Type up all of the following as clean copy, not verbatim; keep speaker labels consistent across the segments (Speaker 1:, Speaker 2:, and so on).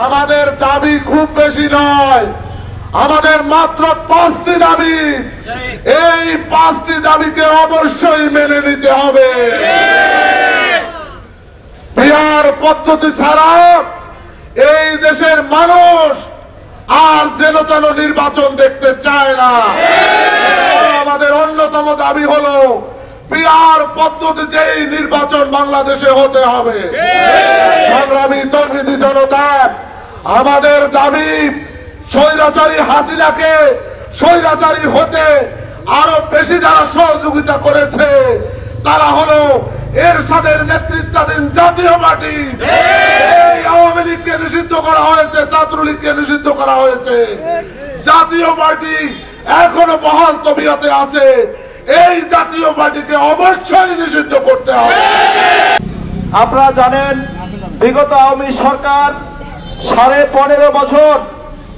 Speaker 1: আমাদের দাবি খুব বেশি নয়, আমাদের মাত্র 5টি দাবি। এই 5টি দাবিকে অবশ্যই মেনে নিতে হবে। পিআর পদ্ধতি ছাড়া এই দেশের মানুষ আর যেন তেন নির্বাচন দেখতে চায় না। আমাদের অন্যতম দাবি হলো পিআর পদ্ধতিতেই নির্বাচন বাংলাদেশে হতে হবে। সংগ্রামী তৌহিদি জনতা, আমাদের দাবি স্বৈরাচারী হাসিনাকে স্বৈরাচারী হতে আরো বেশি যারা সহযোগিতা করেছে তারা হলো এরশাদের নেতৃত্বাধীন জাতীয় পার্টি। এই আওয়ামী লীগকে নিষিদ্ধ করা হয়েছে, ছাত্রলীগকে নিষিদ্ধ করা হয়েছে, জাতীয় পার্টি এখনো বহাল তবিয়তে আছে। এই জাতীয় পার্টিকে অবশ্যই নিষিদ্ধ করতে হবে।
Speaker 2: আপনারা জানেন বিগত আওয়ামী সরকার 15.5 বছর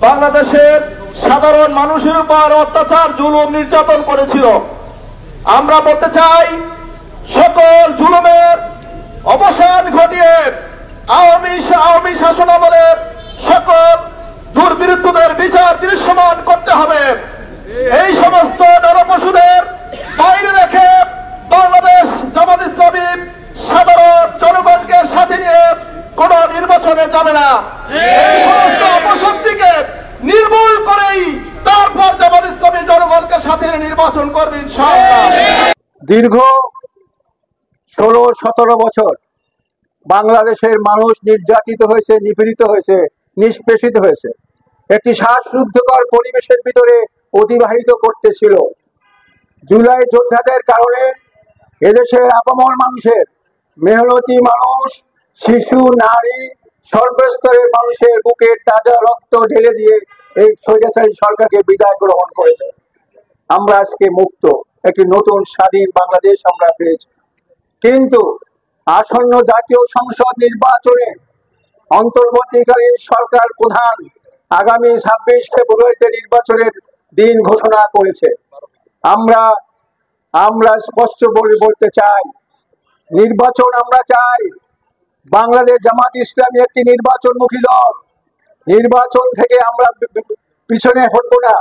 Speaker 2: বাংলাদেশের সাধারণ মানুষের উপর অত্যাচার জুলুম নির্যাতন করেছিল। আমরা বলতে চাই সকল জুলুমের অবসান ঘটিয়ে আওয়ামী শাসনামলের সকল দুর্বৃত্তদের বিচার দৃশ্যমান করতে হবে। এই সমস্ত নরপশুদের বাইরে রেখে বাংলাদেশ জামাত ইসলামী সাধারণ জনগণকে সাথে নিয়ে কোন নির্বাচনে যাবে না। এই সমস্ত অপশক্তিকে নির্মূল করেই তারপর জামাত ইসলামী জনগণকে সাথে নির্বাচন করবে ইনশাআল্লাহ।
Speaker 3: দীর্ঘ 16-17 বছর বাংলাদেশের মানুষ নির্যাতিত হয়েছে, নিপীড়িত হয়েছে, নিষ্পেষিত হয়েছে, একটি শ্বাসরুদ্ধকর পরিবেশের ভিতরে অতিবাহিত করতেছিল। জুলাই যোদ্ধাদের কারণে এদেশের আপামর মানুষের, মেহনতি মানুষ, শিশু, নারী, সর্বস্তরের মানুষের বুকের তাজা রক্ত ঢেলে দিয়ে এই স্বৈরাচারী সরকারকে বিদায় গ্রহণ করেছে। আমরা আজকে মুক্ত, একটি নতুন স্বাধীন বাংলাদেশ আমরা পেয়েছি। কিন্তু আসন্ন জাতীয় সংসদ নির্বাচনে অন্তর্বর্তীকালীন সরকার প্রধান আগামী 26 ফেব্রুয়ারিতে নির্বাচনের দিন ঘোষণা করেছে। আমরা স্পষ্ট বলতে চাই, নির্বাচন আমরা চাই। বাংলাদেশ জামাত ইসলামী একটি নির্বাচনমুখী দল, নির্বাচন থেকে আমরা পিছনে হটবো না।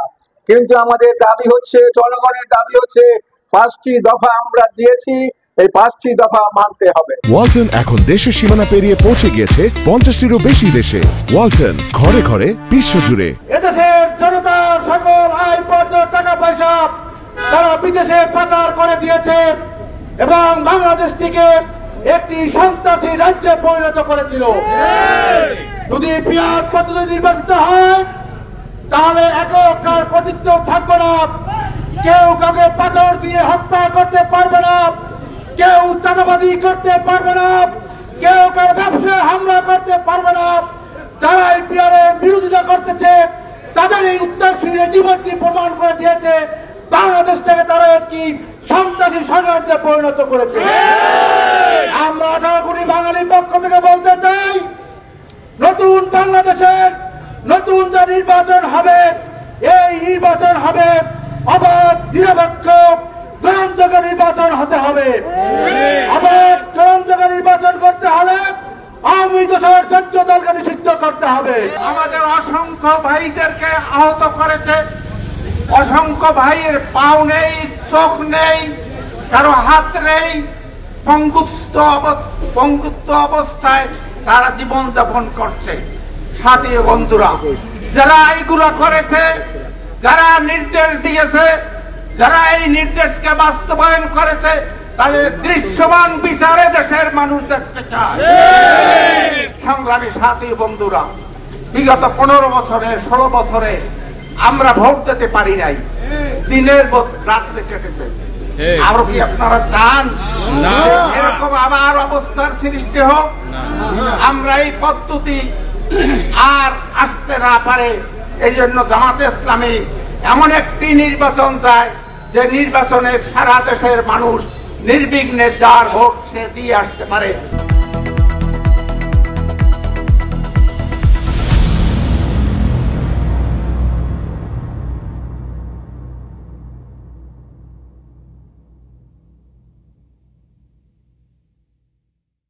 Speaker 3: কিন্তু আমাদের দাবি হচ্ছে, জনগণের দাবি হচ্ছে 5টি দফা আমরা দিয়েছি, এই 5টি দফা মানতে হবে।
Speaker 4: ওয়ালটন এখন দেশের সীমানা পেরিয়ে পৌঁছে গিয়েছে 50টিরও বেশি দেশে। ওয়ালটন, ঘরে ঘরে, বিশ্বজুড়ে।
Speaker 2: এদেশের জনতা সকল আয় বর্জ্য টাকা পয়সা তারা বিদেশে পাচার করে দিয়েছে এবং বাংলাদেশটিকে একটি সন্ত্রাসী রাজ্যে পরিণত করেছিল। যদি পিআর পদ্ধতি নির্বাচিত হয় তাহলে একক কার কর্তৃত্ব থাকবে না। কেউ কাউকে পাথর দিয়ে হত্যা করতে পারবে না, কেউ চাঁদাবাজি করতে পারবে না, কেউ কার ব্যবসায় হামলা করতে পারবে না। যারা এই পিআরের বিরোধিতা করতেছে তাদের এই উত্তরসূরি ইতিমধ্যে প্রমাণ করে দিয়েছে বাংলাদেশটাকে তারা একটি সন্ত্রাসী ষড়যন্ত্রে পরিণত করেছে। আমরা 18 কোটি বাঙালির পক্ষ থেকে বলতে চাই, নতুন বাংলাদেশের নতুন যে নির্বাচন হবে, এই নির্বাচন হবে অবাধ, নিরপেক্ষ, গ্রহণযোগ্য নির্বাচন হতে হবে। অবাধ, গ্রহণযোগ্য নির্বাচন করতে হলে আওয়ামী দোষর 14 দলকে নিষিদ্ধ করতে হবে।
Speaker 5: আমাদের অসংখ্য ভাইদেরকে আহত করেছে, অসংখ্য ভাইয়ের পাও নেই, চোখ নেই, কারো হাত নেই, পঙ্গুত্ব অবস্থায় তারা জীবন যাপন করছে। সাথী বন্ধুরা, যারা এইগুলো করেছে, যারা নির্দেশ দিয়েছে, যারা এই নির্দেশকে বাস্তবায়ন করেছে, তাদের দৃশ্যমান বিচারে দেশের মানুষ দেখতে চায়। সংগ্রামী সাথী বন্ধুরা, বিগত 15 বছরে 16 বছরে আমরা ভোট দিতে পারি নাই, দিনের রাত্রে কেটেছে। আরো কি আপনারা চান এরকম আবার অবস্থার সৃষ্টি হোক? আমরা এই পদ্ধতি আর আসতে না পারে, এই জন্য জামাতে ইসলামী এমন একটি নির্বাচন চায় যে নির্বাচনে সারা দেশের মানুষ নির্বিঘ্নে যার ভোট সে দিয়ে আসতে পারে।